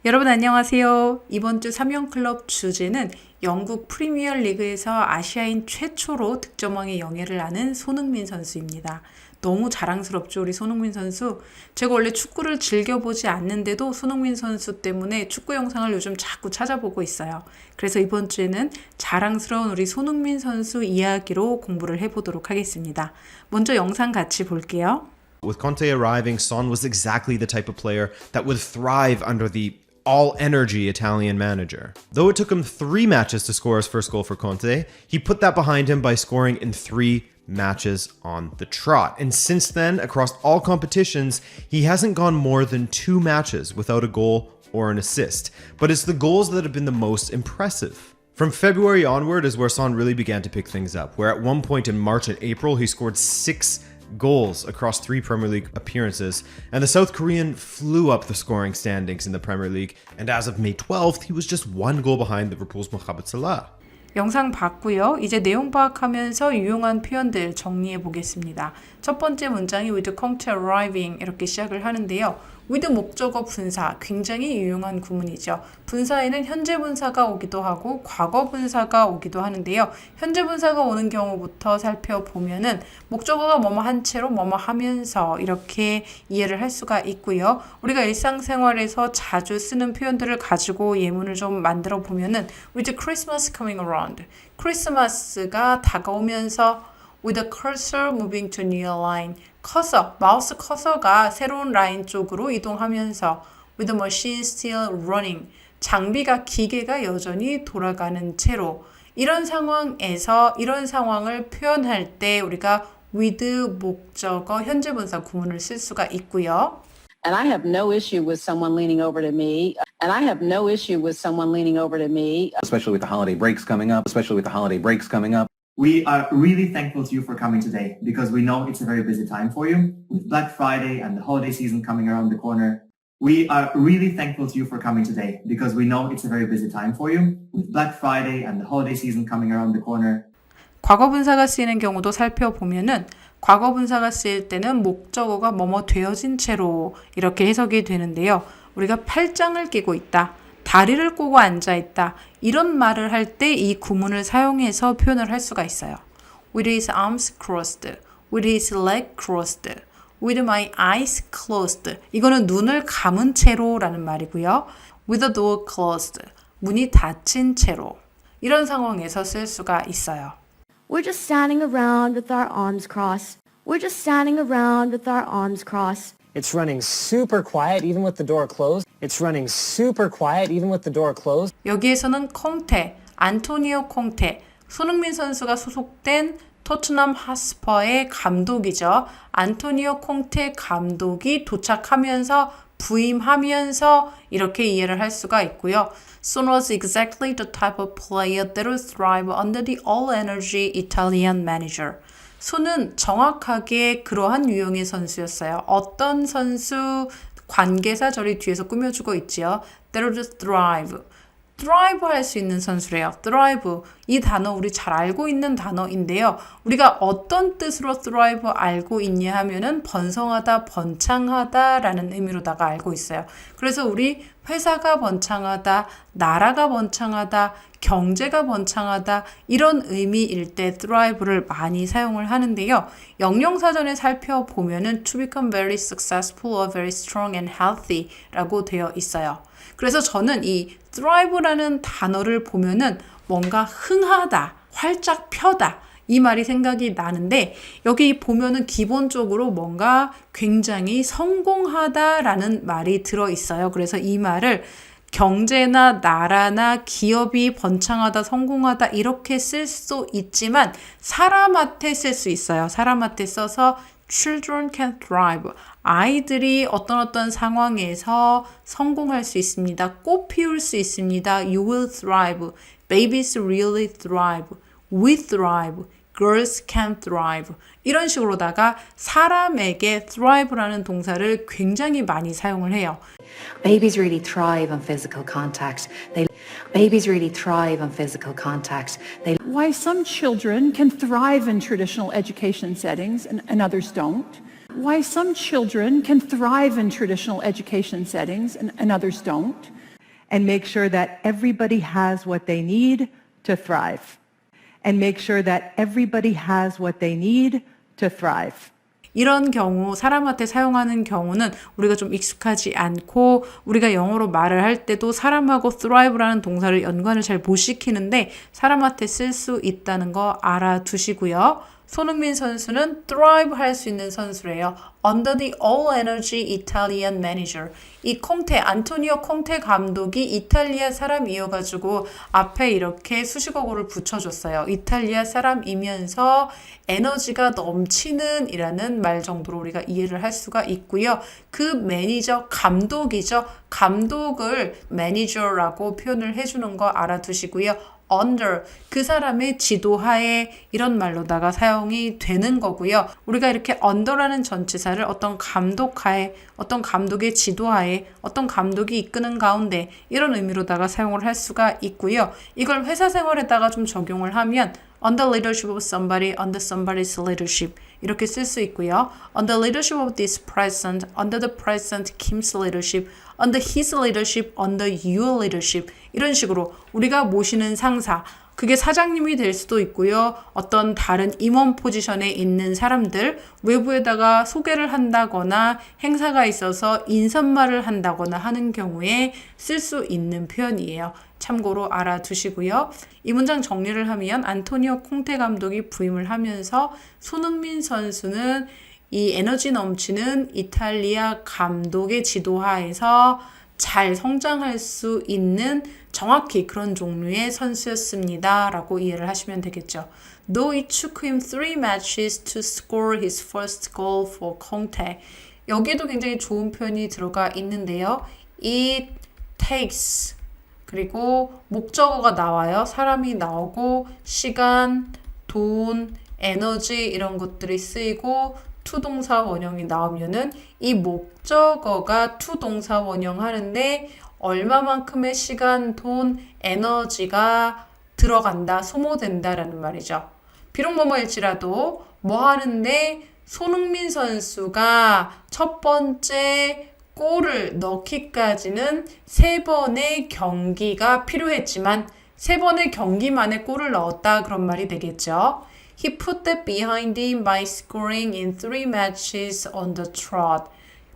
여러분 안녕하세요. 이번 주 3연 클럽 주제는 영국 프리미어 리그에서 아시아인 최초로 득점왕의 영예를 아는 손흥민 선수입니다. 너무 자랑스럽죠, 우리 손흥민 선수. 제가 원래 축구를 즐겨보지 않는데도 손흥민 선수 때문에 축구 영상을 요즘 자꾸 찾아보고 있어요. 그래서 이번 주에는 자랑스러운 우리 손흥민 선수 이야기로 공부를 해보도록 하겠습니다. 먼저 영상 같이 볼게요. With Conte arriving, Son was exactly the type of player that would thrive under the all-energy Italian manager. Though it took him 3 matches to score his first goal for Conte, he put that behind him by scoring in 3 matches on the trot. And since then, across all competitions, he hasn't gone more than 2 matches without a goal or an assist. But it's the goals that have been the most impressive. From February onward is where Son really began to pick things up, where at one point in March and April, he scored 6 goals across 3 Premier League appearances, and the South Korean flew up the scoring standings in the Premier League, and as of May 12th, he was just 1 goal behind Liverpool's Mohamed Salah. 영상 봤고요. 이제 내용 파악하면서 유용한 표현들 정리해 보겠습니다. 첫 번째 문장이 with Conte arriving 이렇게 시작을 하는데요. with 목적어 분사 굉장히 유용한 구문이죠. 분사에는 현재 분사가 오기도 하고 과거 분사가 오기도 하는데요. 현재 분사가 오는 경우부터 살펴보면은 목적어가 뭐뭐 한 채로 뭐뭐 하면서 이렇게 이해를 할 수가 있고요. 우리가 일상생활에서 자주 쓰는 표현들을 가지고 예문을 좀 만들어 보면은 with Christmas coming around 크리스마스가 다가오면서 with the cursor moving to near line 커서, 마우스 커서가 새로운 라인 쪽으로 이동하면서 with the machine still running 장비가 기계가 여전히 돌아가는 채로 이런 상황에서 이런 상황을 표현할 때 우리가 with 목적어 현재 분사 구문을 쓸 수가 있고요. And I have no issue with someone leaning over to me. And I have no issue with someone leaning over to me. Especially with the holiday breaks coming up. We are really thankful to you for coming today because we know it's a very busy time for you with Black Friday and the holiday season coming around the corner. We are really thankful to you for coming today because we know it's a very busy time for you with Black Friday and the holiday season coming around the corner. 과거 분사가 쓰이는 경우도 살펴보면은 과거 분사가 쓰일 때는 목적어가 뭐뭐 되어진 채로 이렇게 해석이 되는데요. 우리가 팔짱을 끼고 있다. 다리를 꼬고 앉아있다. 이런 말을 할 때 이 구문을 사용해서 표현을 할 수가 있어요. With his arms crossed, with his leg crossed, with my eyes closed. 이거는 눈을 감은 채로 라는 말이고요. With the door closed, 문이 닫힌 채로. 이런 상황에서 쓸 수가 있어요. We're just standing around with our arms crossed. We're just standing around with our arms crossed. It's running super quiet even with the door closed. It's running super quiet even with the door closed. 여기에서는 콩테, 안토니오 콩테, 손흥민 선수가 소속된 토트넘 핫스퍼의 감독이죠. 안토니오 콩테 감독이 도착하면서 부임하면서 이렇게 이해를 할 수가 있고요. Son was exactly the type of player that would thrive under the all-energy Italian manager. 손은 정확하게 그러한 유형의 선수였어요. 어떤 선수 관계사 저리 뒤에서 꾸며주고 있지요. That would thrive. thrive 할 수 있는 선수래요. thrive. 이 단어 우리 잘 알고 있는 단어인데요. 우리가 어떤 뜻으로 thrive 알고 있냐 하면은 번성하다, 번창하다 라는 의미로다가 알고 있어요. 그래서 우리 회사가 번창하다, 나라가 번창하다, 경제가 번창하다 이런 의미일 때 thrive를 많이 사용을 하는데요. 영영사전에 살펴보면은 to become very successful or very strong and healthy 라고 되어 있어요. 그래서 저는 이 thrive라는 단어를 보면은 뭔가 흥하다, 활짝 펴다 이 말이 생각이 나는데 여기 보면은 기본적으로 뭔가 굉장히 성공하다라는 말이 들어있어요. 그래서 이 말을 경제나 나라나 기업이 번창하다, 성공하다 이렇게 쓸 수 있지만 사람한테 쓸 수 있어요. 사람한테 써서 children can thrive. 아이들이 어떤 상황에서 성공할 수 있습니다. 꽃 피울 수 있습니다. You will thrive. Babies really thrive. We thrive. Girls can thrive. 이런 식으로다가 사람에게 thrive라는 동사를 굉장히 많이 사용을 해요. Babies really thrive on physical contact. Babies really thrive on physical contact. Why some children can thrive in traditional education settings and others don't. Why some children can thrive in traditional education settings and others don't. and make sure that everybody has what they need to thrive. And make sure that everybody has what they need to thrive. 이런 경우 사람한테 사용하는 경우는 우리가 좀 익숙하지 않고 우리가 영어로 말을 할 때도 사람하고 thrive라는 동사를 연관을 잘 못 시키는데 사람한테 쓸 수 있다는 거 알아두시고요. 손흥민 선수는 thrive 할 수 있는 선수래요. Under the all-energy Italian manager. 이 안토니오 콩테 감독이 이탈리아 사람이어가지고 앞에 이렇게 수식어구를 붙여줬어요. 이탈리아 사람이면서 에너지가 넘치는 이라는 말 정도로 우리가 이해를 할 수가 있고요. 그 매니저 감독이죠. 감독을 매니저라고 표현을 해주는 거 알아두시고요. under 그 사람의 지도하에 이런 말로다가 사용이 되는 거고요. 우리가 이렇게 under라는 전치사를 어떤 감독하에 어떤 감독의 지도하에 어떤 감독이 이끄는 가운데 이런 의미로다가 사용을 할 수가 있고요. 이걸 회사 생활에다가 좀 적용을 하면 under leadership of somebody, under somebody's leadership 이렇게 쓸 수 있고요. Under leadership of this president, under the president Kim's leadership, under his leadership, under your leadership 이런 식으로 우리가 모시는 상사 그게 사장님이 될 수도 있고요. 어떤 다른 임원 포지션에 있는 사람들 외부에다가 소개를 한다거나 행사가 있어서 인사말을 한다거나 하는 경우에 쓸 수 있는 표현이에요. 참고로 알아두시고요. 이 문장 정리를 하면 안토니오 콩테 감독이 부임을 하면서 손흥민 선수는 이 에너지 넘치는 이탈리아 감독의 지도하에서 잘 성장할 수 있는 정확히 그런 종류의 선수였습니다. 라고 이해를 하시면 되겠죠. Though it took him 3 matches to score his first goal for Conte. 여기에도 굉장히 좋은 표현이 들어가 있는데요. It takes 그리고 목적어가 나와요. 사람이 나오고 시간, 돈, 에너지 이런 것들이 쓰이고 투동사 원형이 나오면은 이 목적어가 투동사 원형 하는데 얼마만큼의 시간, 돈, 에너지가 들어간다, 소모된다라는 말이죠. 비록 뭐뭐일지라도 뭐 하는데 손흥민 선수가 첫 번째 골을 넣기까지는 3번의 경기가 필요했지만 3번의 경기만에 골을 넣었다 그런 말이 되겠죠. He put that behind him by scoring in 3 matches on the trot.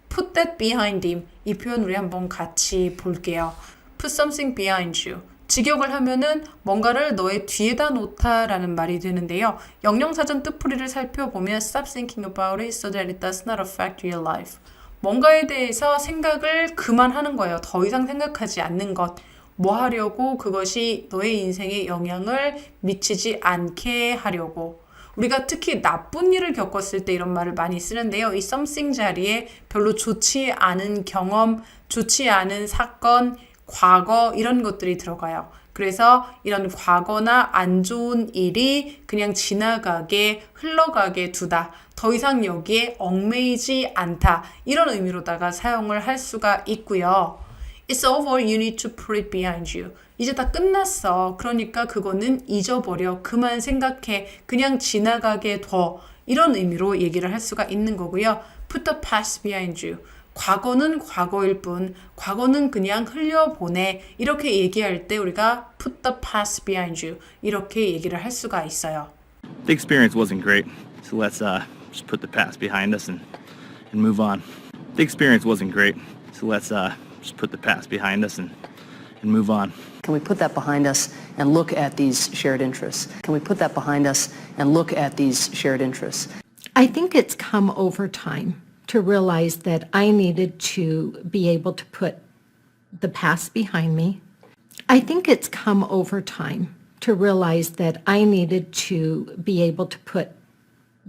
Put that behind him. 이 표현 우리 한번 같이 볼게요. Put something behind you. 직역을 하면은 뭔가를 너의 뒤에다 놓다라는 말이 되는데요. 영영사전 뜻풀이를 살펴보면 Stop thinking about it so that it does not affect your life. 뭔가에 대해서 생각을 그만하는 거예요. 더 이상 생각하지 않는 것. 뭐 하려고 그것이 너의 인생에 영향을 미치지 않게 하려고. 우리가 특히 나쁜 일을 겪었을 때 이런 말을 많이 쓰는데요. 이 something 자리에 별로 좋지 않은 경험, 좋지 않은 사건, 과거 이런 것들이 들어가요. 그래서 이런 과거나 안 좋은 일이 그냥 지나가게 흘러가게 두다. 더 이상 여기에 얽매이지 않다. 이런 의미로다가 사용을 할 수가 있고요. It's over, you need to put it behind you. 이제 다 끝났어. 그러니까 그거는 잊어버려. 그만 생각해. 그냥 지나가게 둬. 이런 의미로 얘기를 할 수가 있는 거고요. Put the past behind you. 과거는 과거일 뿐, 과거는 그냥 흘려보내. 이렇게 얘기할 때 우리가 put the past behind you. 이렇게 얘기를 할 수가 있어요. The experience wasn't great, so let's just put the past behind us and move on. The experience wasn't great, so let's just put the past behind us and move on. Can we put that behind us and look at these shared interests? Can we put that behind us and look at these shared interests? I think it's come over time to realize that I needed to be able to put the past behind me. I think it's come over time to realize that I needed to be able to put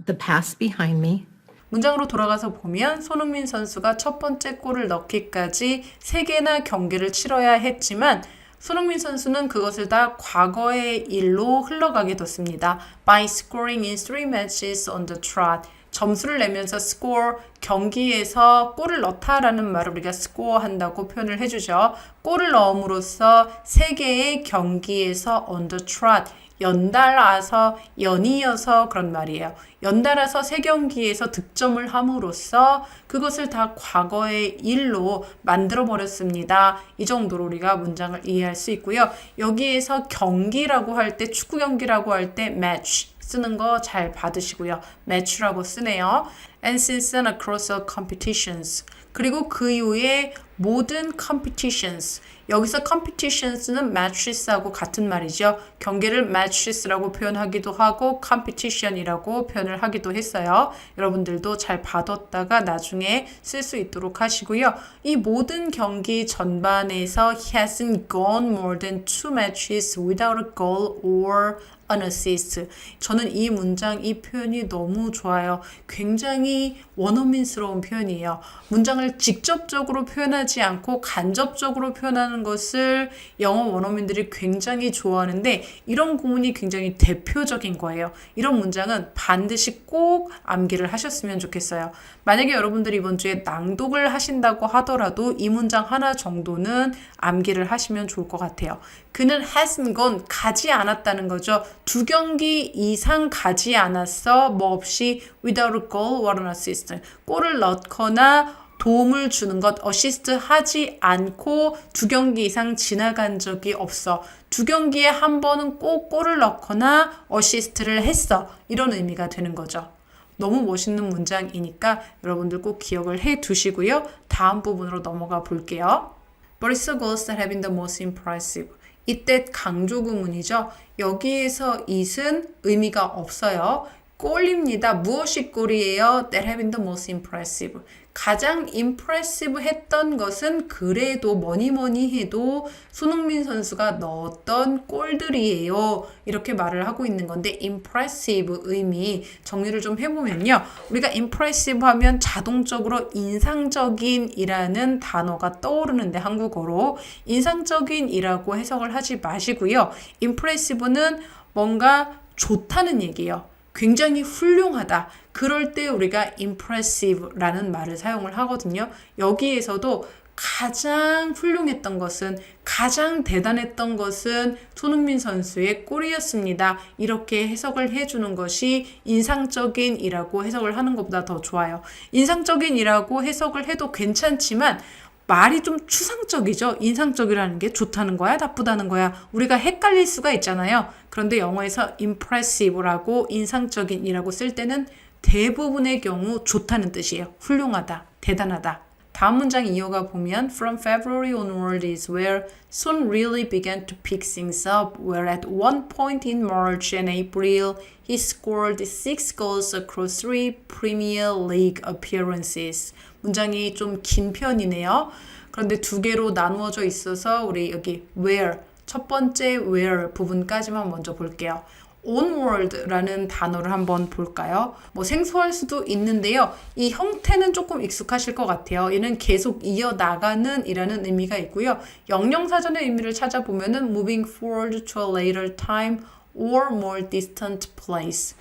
the past behind me. 문장으로 돌아가서 보면 손흥민 선수가 첫 번째 골을 넣기까지 3개나 경기를 치러야 했지만 손흥민 선수는 그것을 다 과거의 일로 흘러가게 뒀습니다. By scoring in 3 matches on the trot. 점수를 내면서 score, 경기에서 골을 넣다라는 말을 우리가 score 한다고 표현을 해주죠. 골을 넣음으로써 3개의 경기에서 on the trot, 연달아서 연이어서 그런 말이에요. 연달아서 3경기에서 득점을 함으로써 그것을 다 과거의 일로 만들어 버렸습니다. 이 정도로 우리가 문장을 이해할 수 있고요. 여기에서 경기라고 할 때, 축구 경기라고 할 때 match 쓰는 거 잘 받으시고요. match라고 쓰네요. And since and across all competitions. 그리고 그 이후에 모든 competitions. 여기서 competitions는 matches하고 같은 말이죠. 경기를 matches라고 표현하기도 하고 competition이라고 표현을 하기도 했어요. 여러분들도 잘 받았다가 나중에 쓸 수 있도록 하시고요. 이 모든 경기 전반에서 he hasn't gone more than 2 matches without a goal or an assist. 저는 이 문장, 이 표현이 너무 좋아요. 굉장히 원어민스러운 표현이에요. 문장을 직접적으로 표현하지 않고 간접적으로 표현하는 것을 영어 원어민들이 굉장히 좋아하는데 이런 구문이 굉장히 대표적인 거예요. 이런 문장은 반드시 꼭 암기를 하셨으면 좋겠어요. 만약에 여러분들이 이번 주에 낭독을 하신다고 하더라도 이 문장 하나 정도는 암기를 하시면 좋을 것 같아요. 그는 hasn't gone, 가지 않았다는 거죠. 2경기 이상 가지 않았어. 뭐 없이 without a goal or an assist. 골을 넣거나 도움을 주는 것, 어시스트 하지 않고 2경기 이상 지나간 적이 없어. 2경기에 한 번은 꼭 골을 넣거나 어시스트를 했어. 이런 의미가 되는 거죠. 너무 멋있는 문장이니까 여러분들 꼭 기억을 해 두시고요. 다음 부분으로 넘어가 볼게요. But it's the goals that have been the most impressive. 이때 강조 구문이죠. 여기에서 it은 의미가 없어요. 골입니다. 무엇이 골이에요? That have been the most impressive. 가장 impressive 했던 것은 그래도 뭐니 해도 손흥민 선수가 넣었던 골들이에요. 이렇게 말을 하고 있는 건데 impressive 의미 정리를 좀 해보면요. 우리가 impressive 하면 자동적으로 인상적인 이라는 단어가 떠오르는데 한국어로 인상적인 이라고 해석을 하지 마시고요. impressive는 뭔가 좋다는 얘기예요. 굉장히 훌륭하다. 그럴 때 우리가 impressive라는 말을 사용을 하거든요. 여기에서도 가장 훌륭했던 것은, 가장 대단했던 것은 손흥민 선수의 골이었습니다. 이렇게 해석을 해주는 것이 인상적인이라고 해석을 하는 것보다 더 좋아요. 인상적인이라고 해석을 해도 괜찮지만 말이 좀 추상적이죠. 인상적이라는 게 좋다는 거야, 나쁘다는 거야. 우리가 헷갈릴 수가 있잖아요. 그런데 영어에서 impressive라고 인상적인이라고 쓸 때는 대부분의 경우 좋다는 뜻이에요. 훌륭하다, 대단하다. 다음 문장 이어가 보면 From February onward is where Son really began to pick things up, where at one point in March and April he scored 6 goals across 3 Premier League appearances. 문장이 좀 긴 편이네요. 그런데 2개로 나누어져 있어서 우리 여기 where, 첫 번째 where 부분까지만 먼저 볼게요. onward라는 단어를 한번 볼까요? 뭐 생소할 수도 있는데요. 이 형태는 조금 익숙하실 것 같아요. 얘는 계속 이어나가는 이라는 의미가 있고요. 영영사전의 의미를 찾아보면은 moving forward to a later time or more distant place.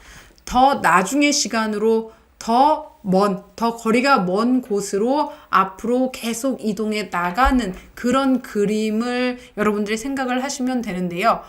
더 나중의 시간으로 더 거리가 먼 곳으로 앞으로 계속 이동해 나가는 그런 그림을 여러분들이 생각을 하시면 되는데요.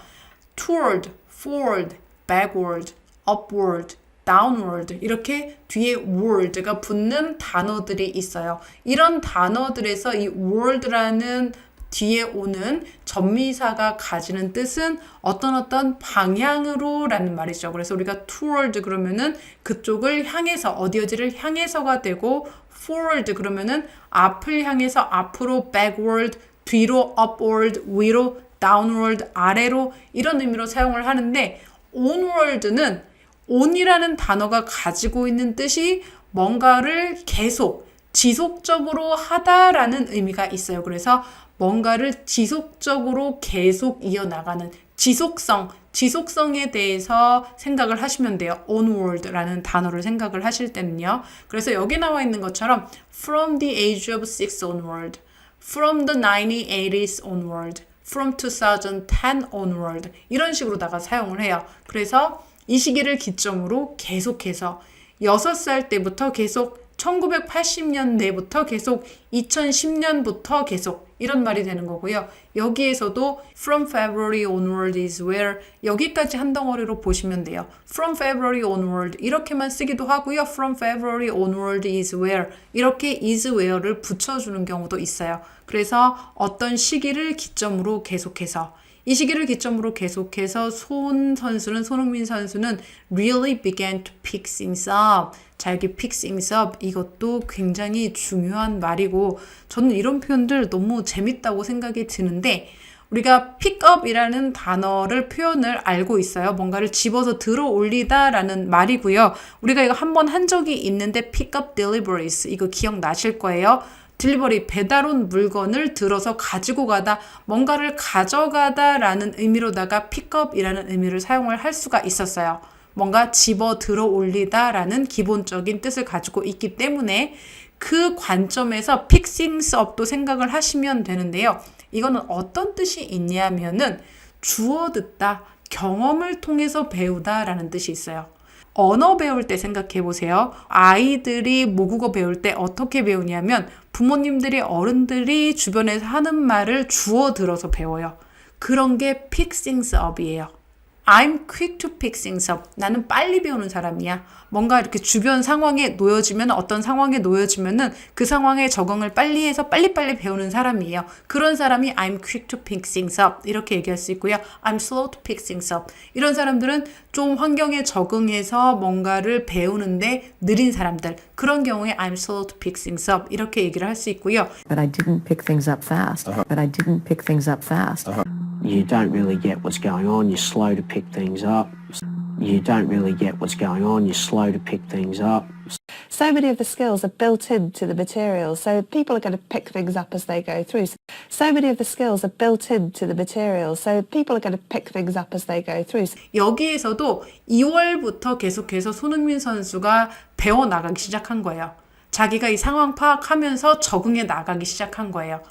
toward, forward, backward, upward, downward 이렇게 뒤에 word가 붙는 단어들이 있어요. 이런 단어들에서 이 word라는 뒤에 오는 전미사가 가지는 뜻은 어떤 방향으로 라는 말이죠. 그래서 우리가 toward 그러면은 그쪽을 향해서 어디를 향해서가 되고 forward 그러면은 앞을 향해서 앞으로 backward 뒤로 upward 위로 downward 아래로 이런 의미로 사용을 하는데 onward는 on이라는 단어가 가지고 있는 뜻이 뭔가를 계속 지속적으로 하다라는 의미가 있어요. 그래서 뭔가를 지속적으로 계속 이어나가는 지속성에 대해서 생각을 하시면 돼요. onward라는 단어를 생각을 하실 때는요. 그래서 여기 나와 있는 것처럼 from the age of 6 onward, from the 1980s onward, from 2010 onward 이런 식으로다가 사용을 해요. 그래서 이 시기를 기점으로 계속해서 6살 때부터 계속 1980년대부터 계속 2010년부터 계속 이런 말이 되는 거고요. 여기에서도 from February onward is where 여기까지 한 덩어리로 보시면 돼요. from February onward 이렇게만 쓰기도 하고요. from February onward is where 이렇게 is where를 붙여주는 경우도 있어요. 그래서 어떤 시기를 기점으로 계속해서 이 시기를 기점으로 계속해서 손흥민 선수는 really began to pick things up. 자, 여기 pick things up 이것도 굉장히 중요한 말이고 저는 이런 표현들 너무 재밌다고 생각이 드는데 우리가 pick up이라는 단어를 표현을 알고 있어요. 뭔가를 집어서 들어 올리다라는 말이고요. 우리가 이거 한번 한 적이 있는데 pick up deliveries 이거 기억나실 거예요. 딜리버리, 배달 온 물건을 들어서 가지고 가다, 뭔가를 가져가다라는 의미로다가 픽업이라는 의미를 사용을 할 수가 있었어요. 뭔가 집어 들어 올리다라는 기본적인 뜻을 가지고 있기 때문에 그 관점에서 pick things up도 생각을 하시면 되는데요. 이거는 어떤 뜻이 있냐면은 주워 듣다, 경험을 통해서 배우다라는 뜻이 있어요. 언어 배울 때 생각해 보세요. 아이들이 모국어 배울 때 어떻게 배우냐면 부모님들이 어른들이 주변에서 하는 말을 주워 들어서 배워요. 그런 게 pick things up이에요. I'm quick to pick things up. 나는 빨리 배우는 사람이야. 뭔가 이렇게 주변 상황에 놓여지면 어떤 상황에 놓여지면은 그 상황에 적응을 빨리 해서 빨리빨리 배우는 사람이에요. 그런 사람이 I'm quick to pick things up 이렇게 얘기할 수 있고요. I'm slow to pick things up. 이런 사람들은 좀 환경에 적응해서 뭔가를 배우는데 느린 사람들. 그런 경우에 I'm slow to pick things up 이렇게 얘기를 할 수 있고요. But I didn't pick things up fast. But I didn't pick things up fast. You don't really get what's going on. You're slow to pick things up. You don't really get what's going on. You're slow to pick things up. So many of the skills are built into the material, so people are going to pick things up as they go through. So many of the skills are built into the material, so people are going to pick things up as they go through. 여기에서도 2월부터 계속해서 손흥민 선수가 배워나가기 시작한 거예요. 자기가 이 상황 파악하면서 적응해 나가기 시작한 거예요.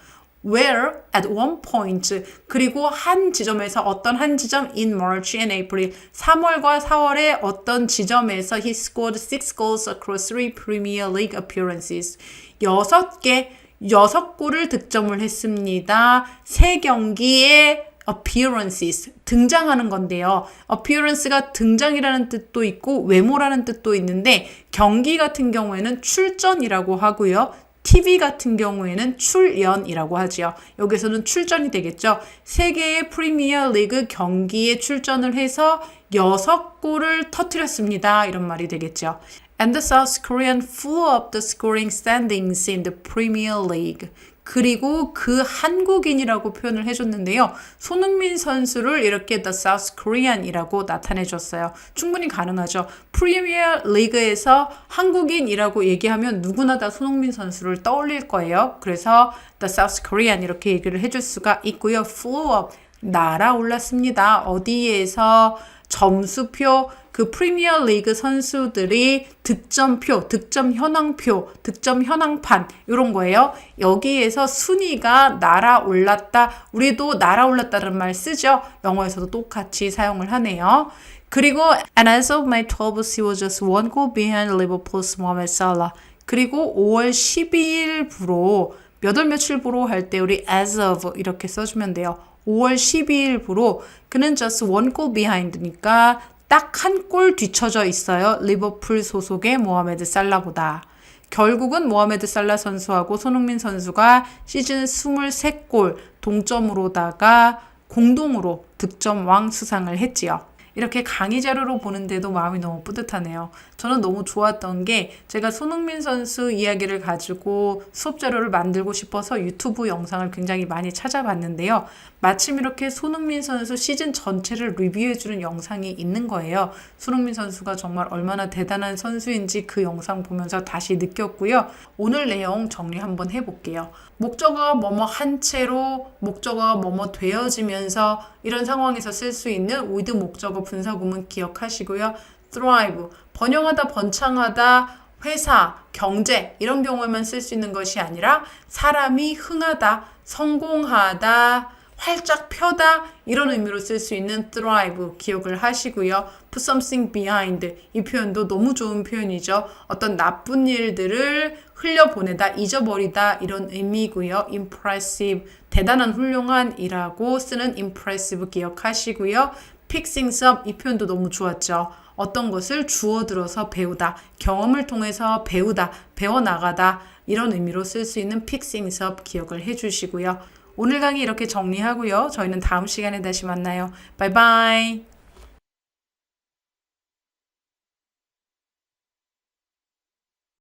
Where at one point 그리고 한 지점에서 어떤 한 지점 in March and April 3월과 4월에 어떤 지점에서 he scored 6 goals across 3 Premier League appearances 6골을 득점을 했습니다. 3경기의 appearances 등장하는 건데요. appearance가 등장이라는 뜻도 있고 외모라는 뜻도 있는데 경기 같은 경우에는 출전이라고 하고요. TV 같은 경우에는 출연이라고 하죠. 여기서는 출전이 되겠죠. 3개의 프리미어 리그 경기에 출전을 해서 6골을 터뜨렸습니다. 이런 말이 되겠죠. And the South Korean flew up the scoring standings in the Premier League. 그리고 그 한국인이라고 표현을 해줬는데요. 손흥민 선수를 이렇게 The South Korean이라고 나타내줬어요. 충분히 가능하죠. 프리미어 리그에서 한국인이라고 얘기하면 누구나 다 손흥민 선수를 떠올릴 거예요. 그래서 The South Korean 이렇게 얘기를 해줄 수가 있고요. Flew up, 날아올랐습니다. 어디에서 점수표, 그 프리미어 리그 선수들이 득점표, 득점 현황표, 득점 현황판 이런 거예요. 여기에서 순위가 날아올랐다. 우리도 날아올랐다는 말 쓰죠. 영어에서도 똑같이 사용을 하네요. 그리고 and as of May 12th, he was just 1 goal behind Liverpool's Mohamed Salah. 그리고 5월 12일부로 몇 월 며칠부로 할 때 우리 as of 이렇게 써주면 돼요. 5월 12일부로 그는 just 1 goal behind니까 딱 한 골 뒤쳐져 있어요. 리버풀 소속의 모하메드 살라보다. 결국은 모하메드 살라 선수하고 손흥민 선수가 시즌 23골 동점으로다가 공동으로 득점왕 수상을 했지요. 이렇게 강의 자료로 보는데도 마음이 너무 뿌듯하네요. 저는 너무 좋았던 게 제가 손흥민 선수 이야기를 가지고 수업 자료를 만들고 싶어서 유튜브 영상을 굉장히 많이 찾아봤는데요. 마침 이렇게 손흥민 선수 시즌 전체를 리뷰해주는 영상이 있는 거예요. 손흥민 선수가 정말 얼마나 대단한 선수인지 그 영상 보면서 다시 느꼈고요. 오늘 내용 정리 한번 해볼게요. 목적어가 뭐뭐 한 채로 목적어가 뭐뭐 되어지면서 이런 상황에서 쓸 수 있는 with 목적어 분사구문 기억하시고요. thrive, 번영하다, 번창하다, 회사, 경제 이런 경우에만 쓸 수 있는 것이 아니라 사람이 흥하다, 성공하다, 활짝 펴다 이런 의미로 쓸 수 있는 thrive 기억을 하시고요. put something behind 이 표현도 너무 좋은 표현이죠. 어떤 나쁜 일들을 흘려보내다, 잊어버리다 이런 의미고요. impressive 대단한 훌륭한 이라고 쓰는 impressive 기억하시고요. pick things up 이 표현도 너무 좋았죠. 어떤 것을 주워들어서 배우다, 경험을 통해서 배우다, 배워나가다 이런 의미로 쓸 수 있는 pick things up 기억을 해주시고요. 오늘 강의 이렇게 정리하고요. 저희는 다음 시간에 다시 만나요. 바이바이.